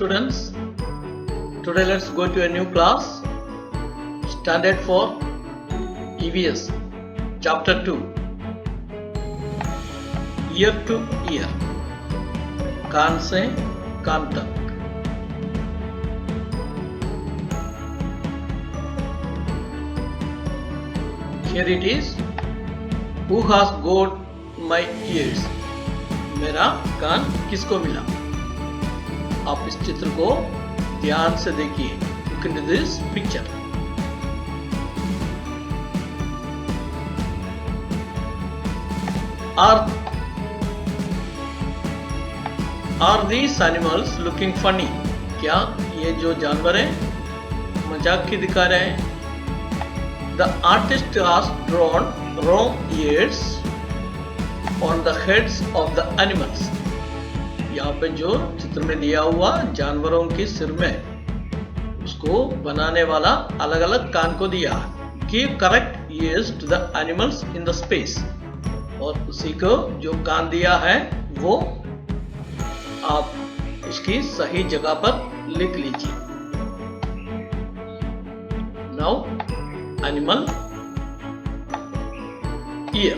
students. Today let's go to a new class. Standard 4 EVS Chapter 2 Year to Year कान से कान तक. Here it is. Who has got my ears? मेरा कान किसको मिला? आप इस चित्र को ध्यान से देखिए. Look into this picture. Are these animals looking funny? क्या ये जो जानवर हैं मजाक की दिखा रहे हैं? The artist has drawn wrong ears on the heads of the animals. यहाँ पे जो चित्र में दिया हुआ जानवरों के सिर में उसको बनाने वाला अलग अलग कान को दिया. Give correct ears to the animals in the space. और उसी को जो कान दिया है वो आप उसकी सही जगह पर लिख लीजिए. Now animal ear.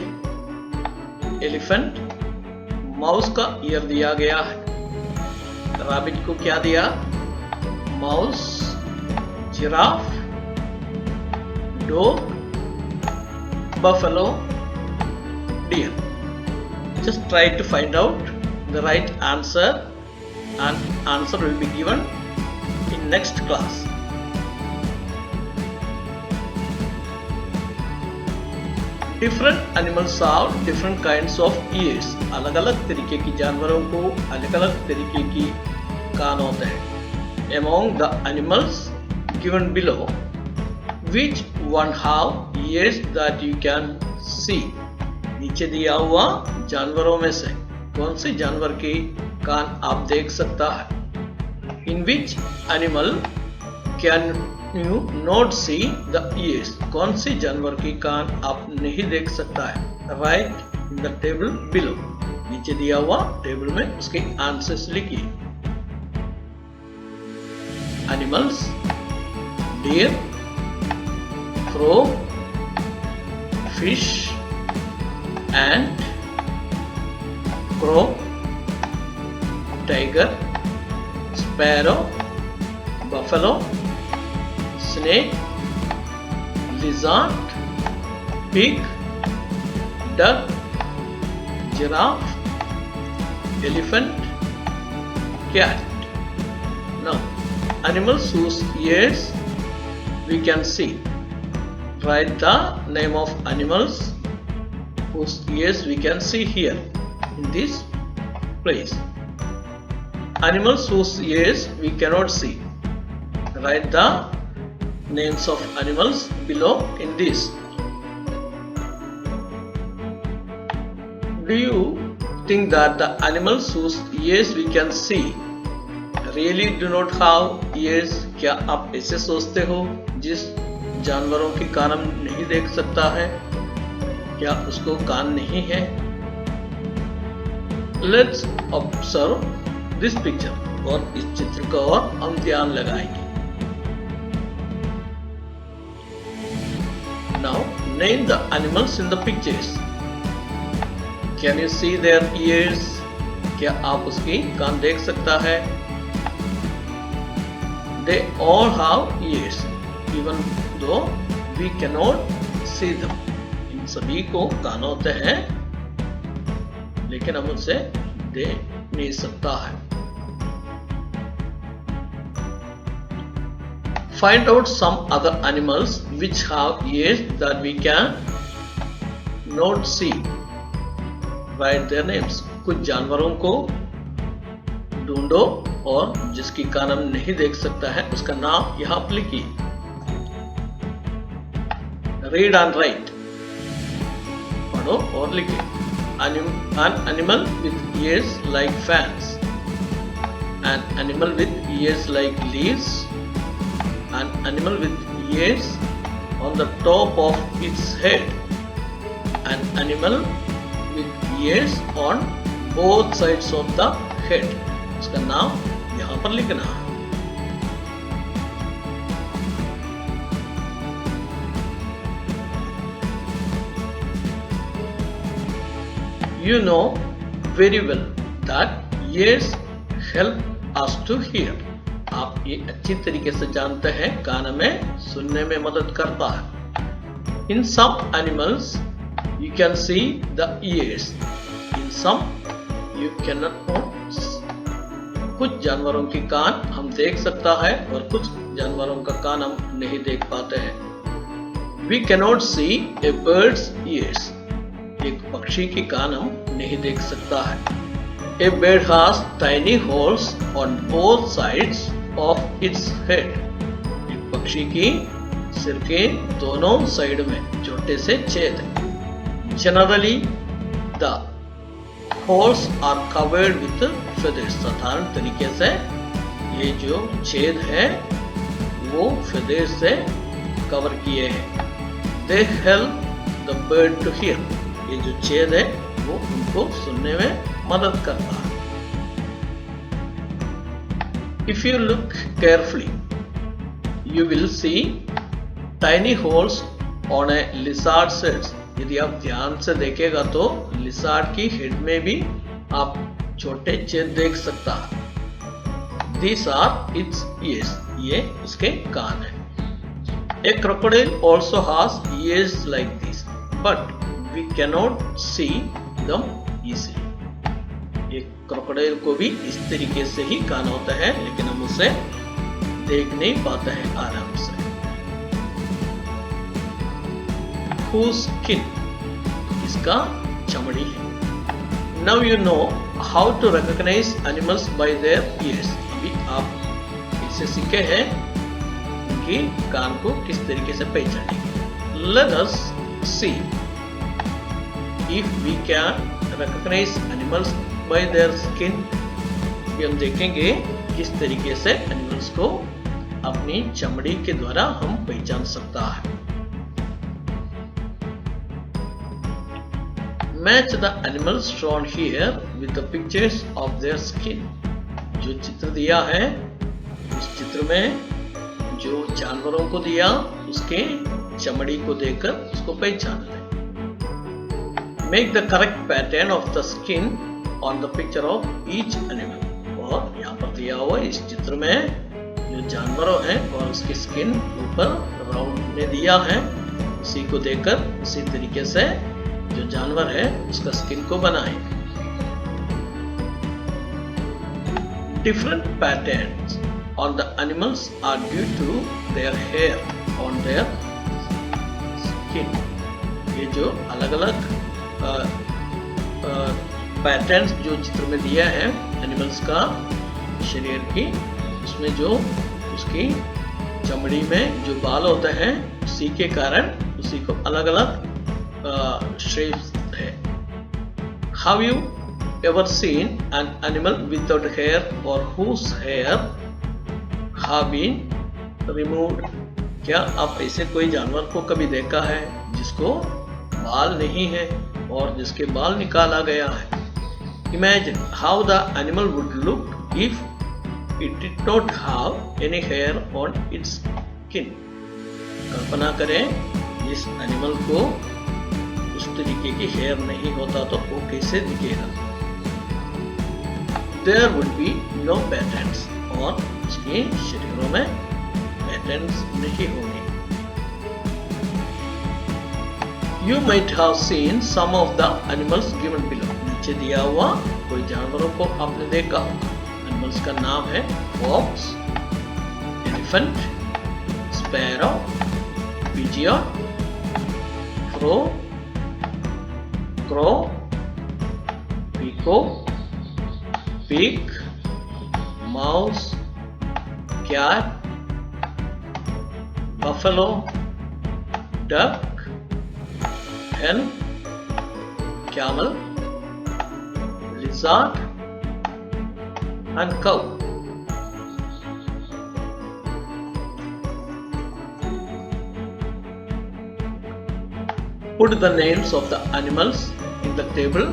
Elephant mouse का ईयर दिया गया है. रैबिट को क्या दिया? Mouse. Giraffe, dog, buffalo, deer. Just try to find out the right answer and answer will be given in next class. Different animals have different kinds of ears. अलग अलग तरीके की जानवरों को अलग अलग तरीके की कान होते हैं. Among the animals given below, which one have ears that you can see? नीचे दिया हुआ जानवरों में से कौन से जानवर के कान आप देख सकता है? In which animal can you not see the ears? कौन से जानवर के कान आप नहीं देख सकता है? Write in the table below. नीचे दिया हुआ टेबल में उसके आंसर्स लिखिए. Animals: deer, crow, fish, ant, crow, tiger, sparrow, buffalo, snake, lizard, pig, duck, giraffe, elephant, cat. Now, animals whose ears we can see. Write the name of animals whose ears we can see here in this place. Animals whose ears we cannot see. Write the names of animals below in this. Do you think that the animals whose ears we can see really do not have ears? क्या आप ऐसे सोचते हो जिस जानवरों के कान हम नहीं देख सकता है क्या उसको कान नहीं है? Let's observe this picture. और इस चित्र का और हम ध्यान लगाएंगे. Now name the animals in the pictures. Can you see their ears? क्या आप उसकी कान देख सकता है? They all have ears, even though we cannot see them. इन सभी को कान होते हैं लेकिन हम उनसे देख नहीं सकता है. Find out some other animals which have ears that we can not see. Write their names. कुछ जानवरों को ढूंढो और जिसकी कान हम नहीं देख सकता है उसका नाम यहाँ पर लिखिए. Read and write. पढ़ो और लिखिए. An animal with ears like fans. An animal with ears like leaves. An animal with ears on the top of its head. An animal with ears on both sides of the head. उसका नाम यहाँ पर लिखना। You know very well that ears help us to hear. आप ये अच्छी तरीके से जानते हैं कान में सुनने में मदद करता है। In some animals you can see the ears. In some you cannot. कुछ जानवरों की कान हम देख सकता है और कुछ जानवरों का कान हम नहीं देख पाते हैं। We cannot see a bird's ears. एक पक्षी की कान हम नहीं देख सकता है। A bird has tiny holes on both sides of its head. एक पक्षी की सिर के दोनों साइड में छोटे से छेद हैं। Generally, the holes are covered with feathers. साधारण तरीके से ये जो छेद है वो feathers से कवर किए हैं। They help the bird to hear. ये जो छेद है वो उनको सुनने में मदद करता है। If you look carefully, you will see tiny holes on a lizard's head. यदि आप ध्यान से देखेगा तो लिसार्ड की हेड में भी आप छोटे छेद देख सकता है। These are its ears. ये उसके कान है। A crocodile also has ears like this, but we cannot see them easily. एक क्रोकोडाइल को भी इस तरीके से ही कान होता है लेकिन हम उसे देख नहीं पाते हैं आराम से। Whose skin? इसका चमड़ी है। Now you know how to recognize animals by their ears. अभी आप इससे सीखे हैं उनकी कान को किस तरीके से पहचानेंगे। Let us see if we can recognize animals by their skin. हम देखेंगे किस तरीके से एनिमल्स को अपनी चमड़ी के द्वारा हम पहचान सकता है। Match the animals shown here with the pictures of their skin. जो चित्र दिया है उस चित्र में जो जानवरों को दिया उसके चमड़ी को देखकर उसको पहचान लें। Make the correct pattern of the skin on the picture of each animal. और यहाँ पर दिया हुआ इस चित्र में जो जानवरों हैं और उसकी स्किन ऊपर राउंड में दिया है उसी को देखकर उसी तरीके से जो जानवर है उसका स्किन को बनाएं। Different patterns on the animals are due to their hair on their skin. ये जो अलग-अलग पैटर्न्स जो चित्र में दिया है एनिमल्स का शरीर की उसमें जो उसकी चमड़ी में जो बाल होते हैं उसी के कारण उसी को अलग-अलग शेप्स है। Have you ever seen an animal without hair or whose hair have been removed? क्या आप ऐसे कोई जानवर को कभी देखा है जिसको बाल नहीं है और जिसके बाल निकाला गया है? Imagine how the animal would look if it did not have any hair on its skin. कल्पना करें इस एनिमल को उस तरीके की हेयर नहीं होता तो वो कैसे दिखेगा। There would be no patterns और उसके शरीरों में पैटर्न्स नहीं होंगे। You might have seen some of the animals given below. नीचे दिया हुआ कोई जानवरों को आपने देखा। एनिमल्स का नाम है fox, elephant, sparrow, pigeon, crow, peacock, pig, mouse, cat, buffalo, duck, hen, camel, lizard and cow. Put the names of the animals in the table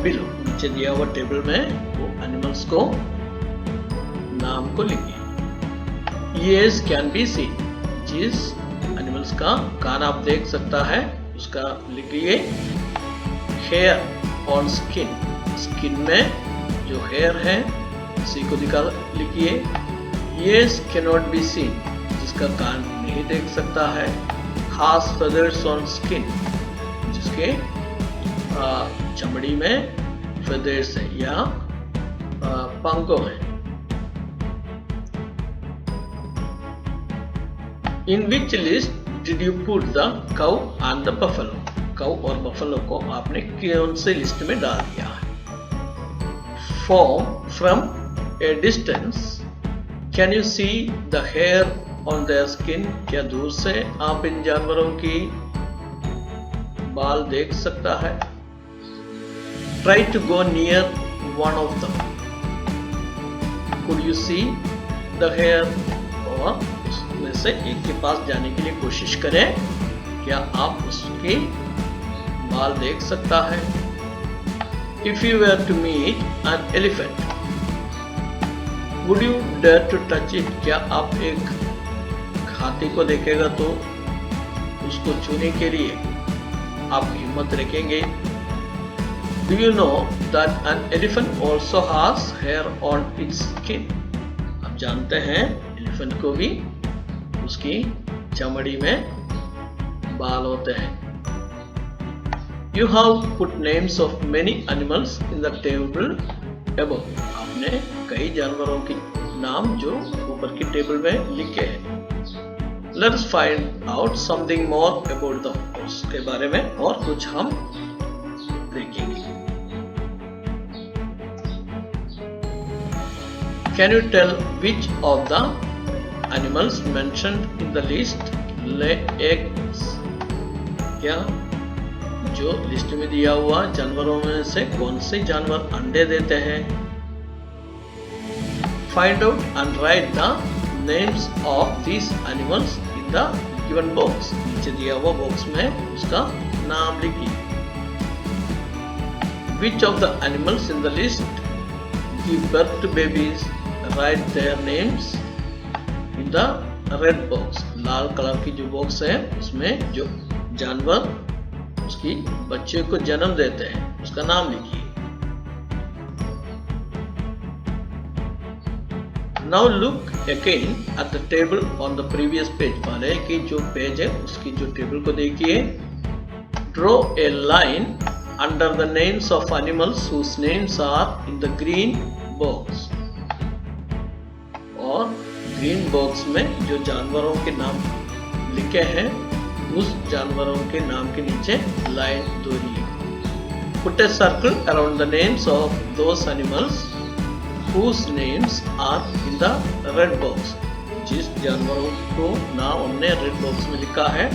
below. नीचे दिया हुआ टेबल में वो एनिमल्स को जानवर को लिखिए। Ears can be seen, जिस एनिमल्स का कान आप देख सकता है उसका लिखिए। हेयर ऑन स्किन, स्किन में जो हेयर है उसी को लिखिए। Ears cannot be seen, जिसका कान नहीं देख सकता है। Has feathers on skin, जिसके चमड़ी में feathers है या पंखों है। In which list did you put the cow and the buffalo? Cow और बफलो को आपने कौन से लिस्ट में डाल दिया है? From a distance, can you see the hair on their skin? क्या दूर से आप इन जानवरों की बाल देख सकता है? Try to go near one of them. Could you see the hair? और उसमें से एक के पास जाने के लिए कोशिश करें, क्या आप उसके बाल देख सकता है? If you were to meet an elephant, would you dare to touch it? क्या आप एक हाथी को देखेगा तो उसको छूने के लिए आप हिम्मत रखेंगे? Do you know that an elephant also has hair on its skin? आप जानते हैं एलिफेंट को भी उसकी चमड़ी में बाल होते हैं। You have put names of many animals in the table above. आपने कई जानवरों के नाम जो ऊपर की टेबल में लिखे हैं। Let us find out something more about them. उसके बारे में और कुछ हम देखेंगे। Can you tell which of the animals mentioned in the list lay eggs? क्या जो लिस्ट में दिया हुआ जानवरों में से कौन से जानवर अंडे देते हैं? Find out and write the names of these animals in the given box. नीचे दिया हुआ बॉक्स में उसका नाम लिखिए। Which of the animals in the list give birth to babies? Write their names in the red box. Lal colour की जो box है उसमें जो जानवर उसकी बच्चे को जन्म देते हैं उसका नाम लिखिए। Now look again at the table on the previous page. पहले की जो पेज है उसकी जो टेबल को देखिए। Draw a line under the names of animals whose names are in the green box. और ग्रीन बॉक्स में जो जानवरों के नाम लिखे हैं उस जानवरों के नाम के नीचे line दोहराइए। Put a circle around the names of those animals whose names are in the red box. जिस जानवरों को नाम हमने रेड बॉक्स में लिखा है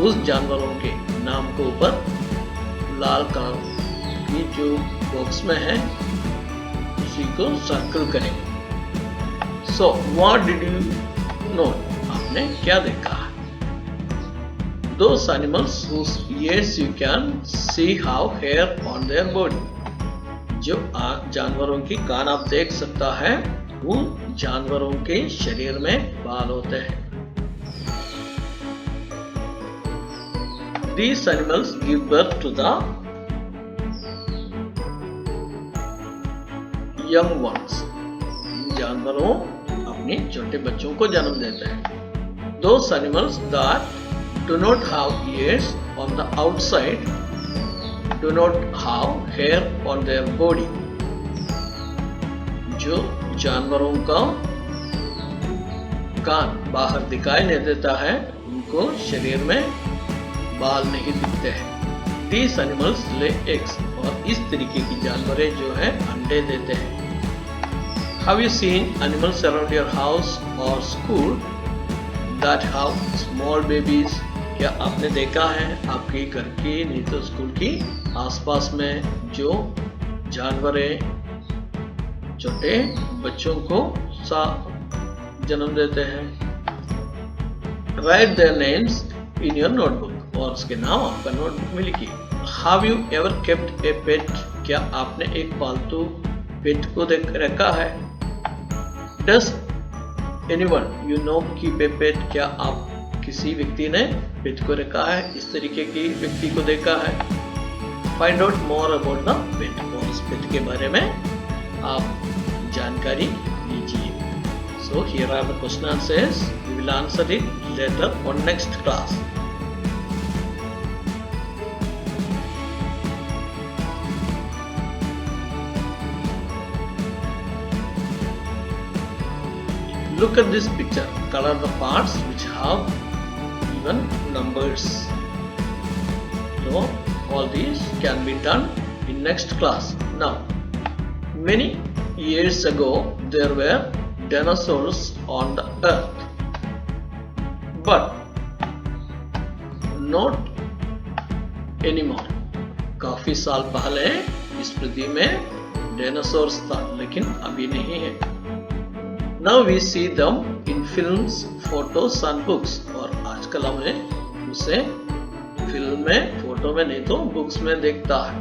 उस जानवरों के नाम को ऊपर लाल कलर की जो बॉक्स में है उसी को सर्कल करेंगे। So what did you note? आपने क्या देखा? Those animals whose ears you can see have hair on their body. जो जानवरों की कान आप देख सकता है उन जानवरों के शरीर में बाल होते हैं। These animals give birth to the young ones. जानवरों अपने छोटे बच्चों को जन्म देते हैं। Those animals that do not have ears on the outside do not have hair on their body. जो जानवरों का कान बाहर दिखाई नहीं देता है उनको शरीर में बाल नहीं दिखते हैं। These animals lay eggs. और इस तरीके की जानवरें जो है अंडे देते हैं। Have you seen animals around your house or school that have small babies? क्या आपने देखा है आपके घर की नहीं तो स्कूल की आसपास में जो जानवरें छोटे बच्चों को जन्म देते हैं? Write their names in your notebook. और उसके नाम आपका नोटबुक में लिखिए। Have you ever kept a pet? क्या आपने एक पालतू पेट को रखा है? Does anyone you know keep a pet? क्या आप किसी व्यक्ति ने पेट को रखा है? इस तरीके की व्यक्ति को देखा है? Find out more about the pet. और उस पेट के बारे में आप जानकारी लीजिए. So here are the question answers. We will answer it later on next class. Look at this picture. Color the parts which have even numbers. So all these can be done in next class. Now, many years ago there were dinosaurs on the earth, but not anymore. काफी साल पहले इस पृथ्वी में dinosaurs था, लेकिन अभी नहीं है. Now we see them in films, photos and books. और आजकल हमें उसे फिल्म में, फोटो में नहीं तो बुक्स में देखता है.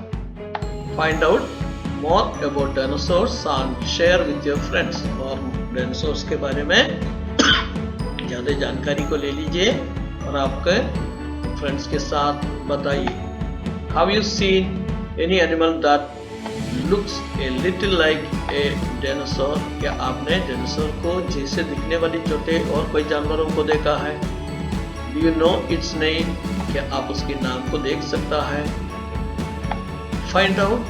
Find out more about dinosaurs and share with your friends. और डायनासोर्स के बारे में ज़्यादा जानकारी को ले लीजिए और आपके फ्रेंड्स के साथ बताइए. Have you seen any animal that looks a little like a dinosaur? क्या आपने डायनासोर को जैसे दिखने वाली छोटे और कोई जानवरों को देखा है? Do you know its name? क्या आप उसके नाम को देख सकता है? Find out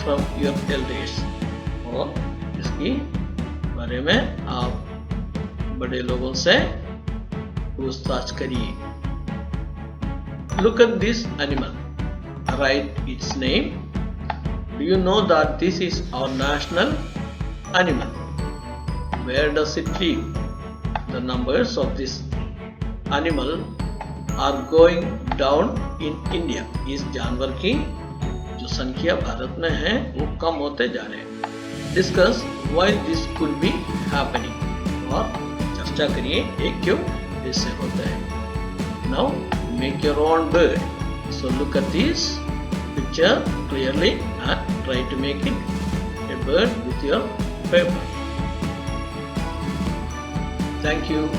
from your elders. और इसकी बारे में आप बड़े लोगों से पूछताछ करिए. Look at this animal. Write its name. Do you know that this is our national animal? Where does it live? The numbers of this animal are going down in India. इस जानवर की जो संख्या भारत में है वो कम होते जा रहे हैं. Discuss why this could be happening. और चर्चा करिए ये क्यों ऐसे होता है. Now make your own bird. So look at this picture clearly and try to make it a bird with your paper. Thank you.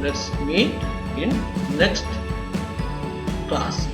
Let's meet in next class.